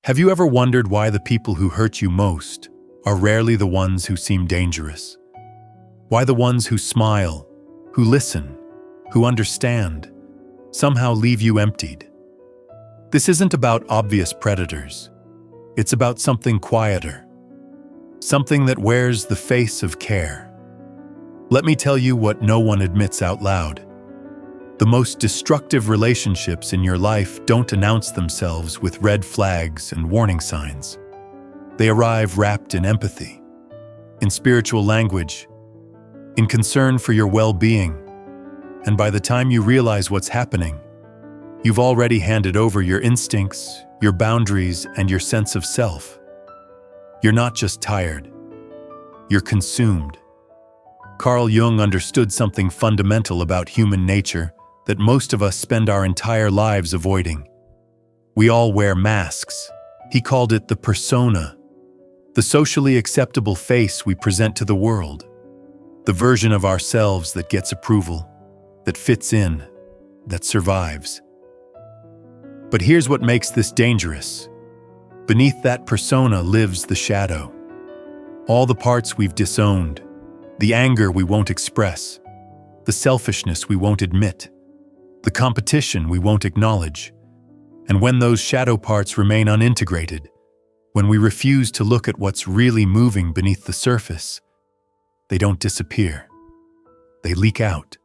Have you ever wondered why the people who hurt you most are rarely the ones who seem dangerous? Why the ones who smile, who listen, who understand, somehow leave you emptied? This isn't about obvious predators. It's about something quieter, something that wears the face of care. Let me tell you what no one admits out loud. The most destructive relationships in your life don't announce themselves with red flags and warning signs. They arrive wrapped in empathy, in spiritual language, in concern for your well-being, and by the time you realize what's happening, you've already handed over your instincts, your boundaries, and your sense of self. You're not just tired, you're consumed. Carl Jung understood something fundamental about human nature that most of us spend our entire lives avoiding. We all wear masks. He called it the persona, the socially acceptable face we present to the world, the version of ourselves that gets approval, that fits in, that survives. But here's what makes this dangerous. Beneath that persona lives the shadow. All the parts we've disowned, the anger we won't express, the selfishness we won't admit, the competition we won't acknowledge. And when those shadow parts remain unintegrated, when we refuse to look at what's really moving beneath the surface, they don't disappear. They leak out.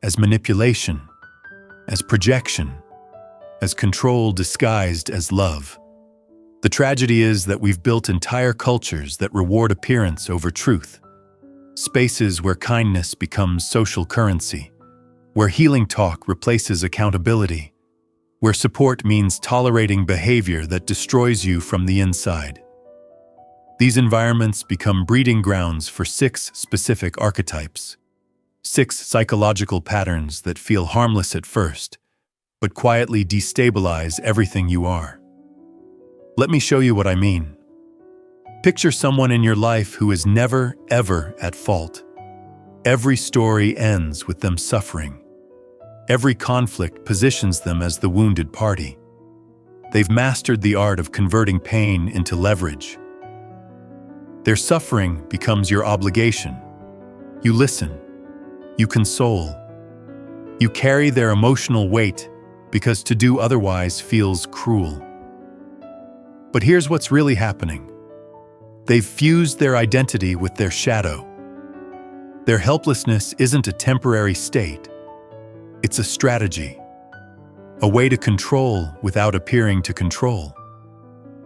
As manipulation, as projection, as control disguised as love. The tragedy is that we've built entire cultures that reward appearance over truth. Spaces where kindness becomes social currency, where healing talk replaces accountability, where support means tolerating behavior that destroys you from the inside. These environments become breeding grounds for 6 specific archetypes, 6 psychological patterns that feel harmless at first, but quietly destabilize everything you are. Let me show you what I mean. Picture someone in your life who is never, ever at fault. Every story ends with them suffering. Every conflict positions them as the wounded party. They've mastered the art of converting pain into leverage. Their suffering becomes your obligation. You listen. You console. You carry their emotional weight because to do otherwise feels cruel. But here's what's really happening. They've fused their identity with their shadow. Their helplessness isn't a temporary state. It's a strategy, a way to control without appearing to control.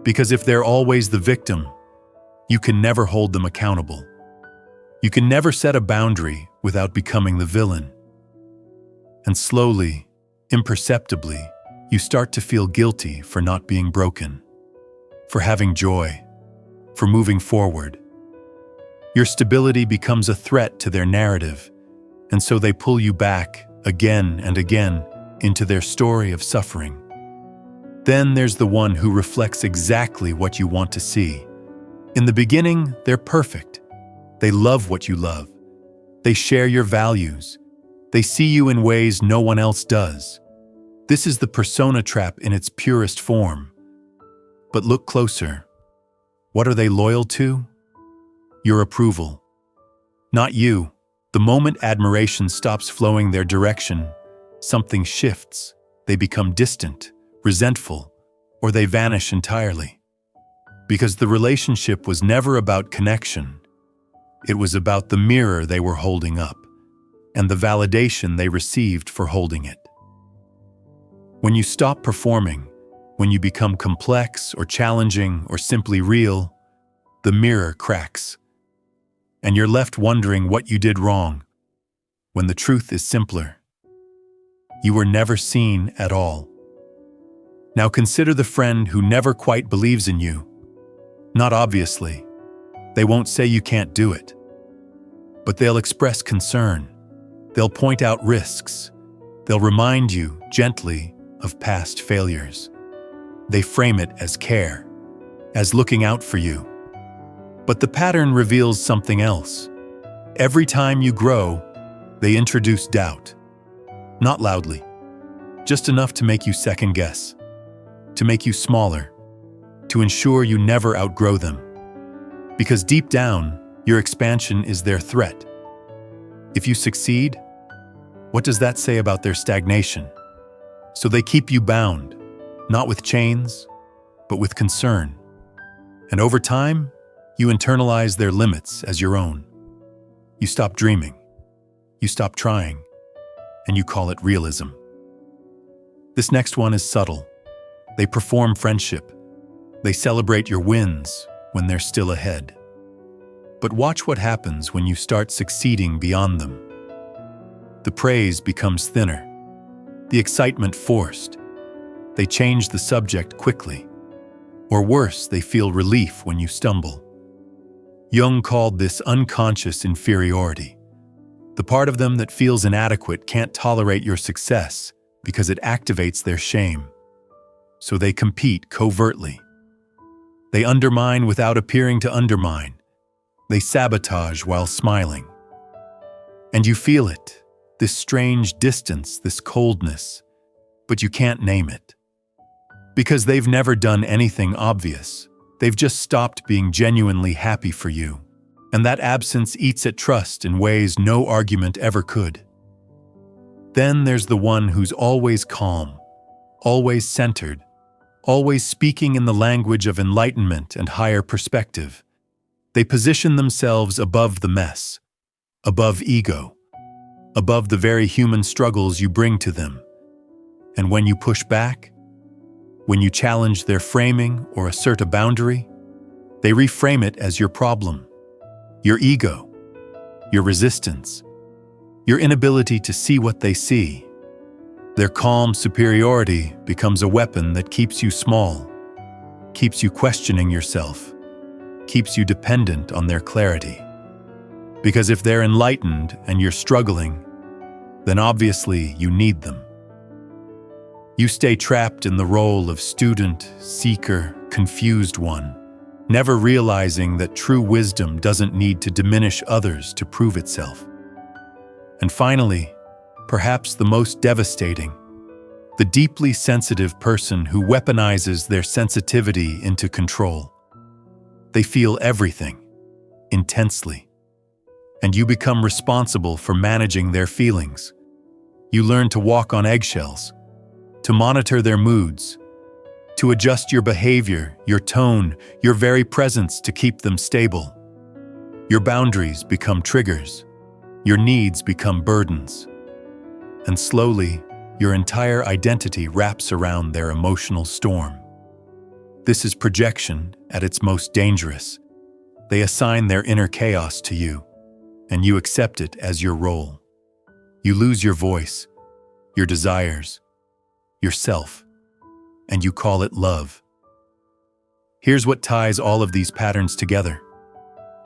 Because if they're always the victim, you can never hold them accountable. You can never set a boundary without becoming the villain. And slowly, imperceptibly, you start to feel guilty for not being broken, for having joy, for moving forward. Your stability becomes a threat to their narrative, and so they pull you back again and again into their story of suffering. Then there's the one who reflects exactly what you want to see. In the beginning, they're perfect. They love what you love. They share your values. They see you in ways no one else does. This is the persona trap in its purest form. But look closer. What are they loyal to? Your approval. Not you. The moment admiration stops flowing their direction, something shifts. They become distant, resentful, or they vanish entirely. Because the relationship was never about connection. It was about the mirror they were holding up, and the validation they received for holding it. When you stop performing, when you become complex or challenging or simply real, the mirror cracks. And you're left wondering what you did wrong, when the truth is simpler. You were never seen at all. Now consider the friend who never quite believes in you. Not obviously. They won't say you can't do it. But they'll express concern. They'll point out risks. They'll remind you, gently, of past failures. They frame it as care, as looking out for you. But the pattern reveals something else. Every time you grow, they introduce doubt. Not loudly, just enough to make you second guess, to make you smaller, to ensure you never outgrow them. Because deep down, your expansion is their threat. If you succeed, what does that say about their stagnation? So they keep you bound, not with chains, but with concern. And over time, you internalize their limits as your own. You stop dreaming, you stop trying, and you call it realism. This next one is subtle. They perform friendship. They celebrate your wins when they're still ahead. But watch what happens when you start succeeding beyond them. The praise becomes thinner, the excitement forced. They change the subject quickly. Or worse, they feel relief when you stumble. Jung called this unconscious inferiority. The part of them that feels inadequate can't tolerate your success because it activates their shame. So they compete covertly. They undermine without appearing to undermine. They sabotage while smiling. And you feel it, this strange distance, this coldness, but you can't name it. Because they've never done anything obvious. They've just stopped being genuinely happy for you. And that absence eats at trust in ways no argument ever could. Then there's the one who's always calm, always centered, always speaking in the language of enlightenment and higher perspective. They position themselves above the mess, above ego, above the very human struggles you bring to them. And when you push back, when you challenge their framing or assert a boundary, they reframe it as your problem, your ego, your resistance, your inability to see what they see. Their calm superiority becomes a weapon that keeps you small, keeps you questioning yourself, keeps you dependent on their clarity. Because if they're enlightened and you're struggling, then obviously you need them. You stay trapped in the role of student, seeker, confused one, never realizing that true wisdom doesn't need to diminish others to prove itself. And finally, perhaps the most devastating, the deeply sensitive person who weaponizes their sensitivity into control. They feel everything, intensely. And you become responsible for managing their feelings. You learn to walk on eggshells, to monitor their moods, to adjust your behavior, your tone, your very presence to keep them stable. Your boundaries become triggers. Your needs become burdens. And slowly, your entire identity wraps around their emotional storm. This is projection at its most dangerous. They assign their inner chaos to you, and you accept it as your role. You lose your voice, your desires, yourself, and you call it love. Here's what ties all of these patterns together.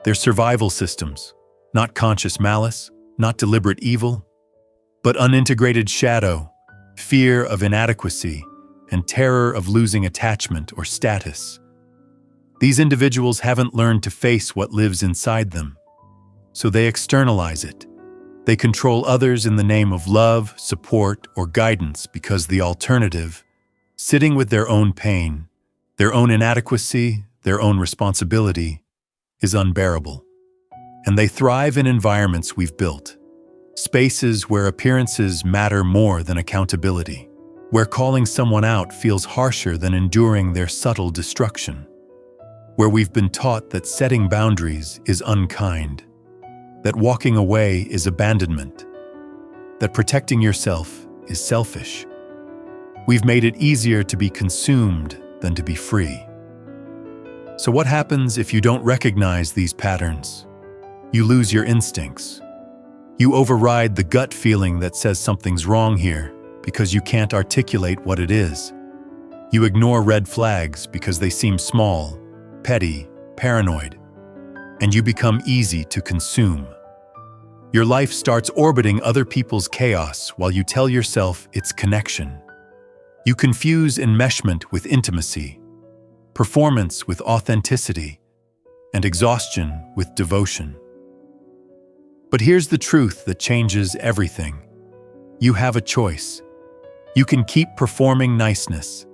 They're survival systems, not conscious malice, not deliberate evil, but unintegrated shadow, fear of inadequacy, and terror of losing attachment or status. These individuals haven't learned to face what lives inside them, so they externalize it. They control others in the name of love, support, or guidance because the alternative, sitting with their own pain, their own inadequacy, their own responsibility, is unbearable. And they thrive in environments we've built, spaces where appearances matter more than accountability, where calling someone out feels harsher than enduring their subtle destruction, where we've been taught that setting boundaries is unkind, that walking away is abandonment, that protecting yourself is selfish. We've made it easier to be consumed than to be free. So what happens if you don't recognize these patterns? You lose your instincts. You override the gut feeling that says something's wrong here because you can't articulate what it is. You ignore red flags because they seem small, petty, paranoid, and you become easy to consume. Your life starts orbiting other people's chaos while you tell yourself it's connection. You confuse enmeshment with intimacy, performance with authenticity, and exhaustion with devotion. But here's the truth that changes everything. You have a choice. You can keep performing niceness,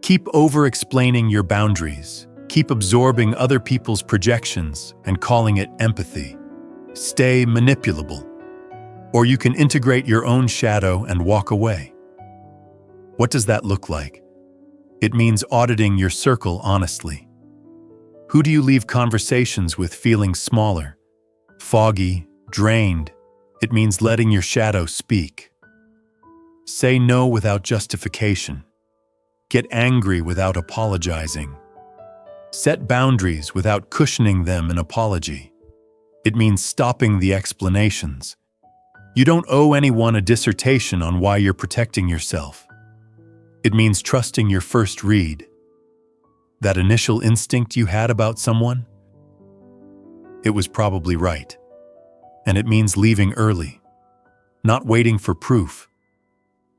Keep over-explaining your boundaries. Keep absorbing other people's projections and calling it empathy. Stay manipulable. Or you can integrate your own shadow and walk away. What does that look like? It means auditing your circle honestly. Who do you leave conversations with feeling smaller, foggy, drained? It means letting your shadow speak. Say no without justification. Get angry without apologizing. Set boundaries without cushioning them an apology. It means stopping the explanations. You don't owe anyone a dissertation on why you're protecting yourself. It means trusting your first read. That initial instinct you had about someone? It was probably right. And it means leaving early. Not waiting for proof.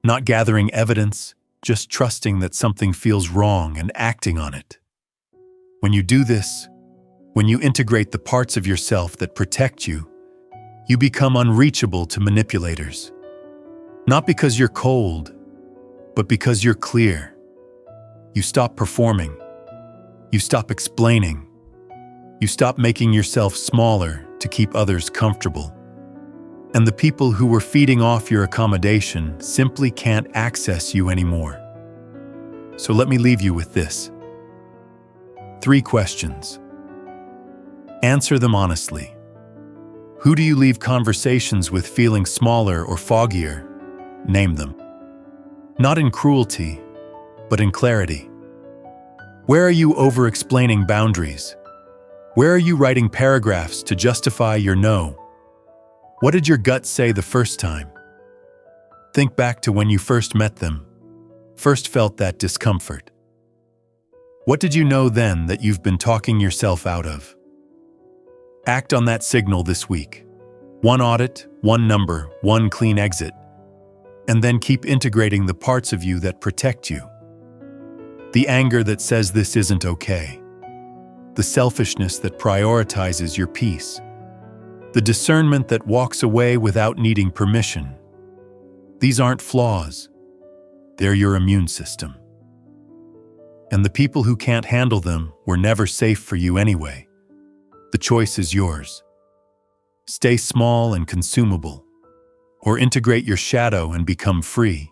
Not gathering evidence, just trusting that something feels wrong and acting on it. When you do this, when you integrate the parts of yourself that protect you, you become unreachable to manipulators. Not because you're cold, but because you're clear. You stop performing. You stop explaining. You stop making yourself smaller to keep others comfortable. And the people who were feeding off your accommodation simply can't access you anymore. So let me leave you with this. 3 questions. Answer them honestly. Who do you leave conversations with feeling smaller or foggier? Name them. Not in cruelty, but in clarity. Where are you over-explaining boundaries? Where are you writing paragraphs to justify your no? What did your gut say the first time? Think back to when you first met them, first felt that discomfort. What did you know then that you've been talking yourself out of? Act on that signal this week. 1 audit, 1 number, 1 clean exit. And then keep integrating the parts of you that protect you. The anger that says this isn't okay. The selfishness that prioritizes your peace. The discernment that walks away without needing permission. These aren't flaws. They're your immune system. And the people who can't handle them were never safe for you anyway. The choice is yours. Stay small and consumable, or integrate your shadow and become free.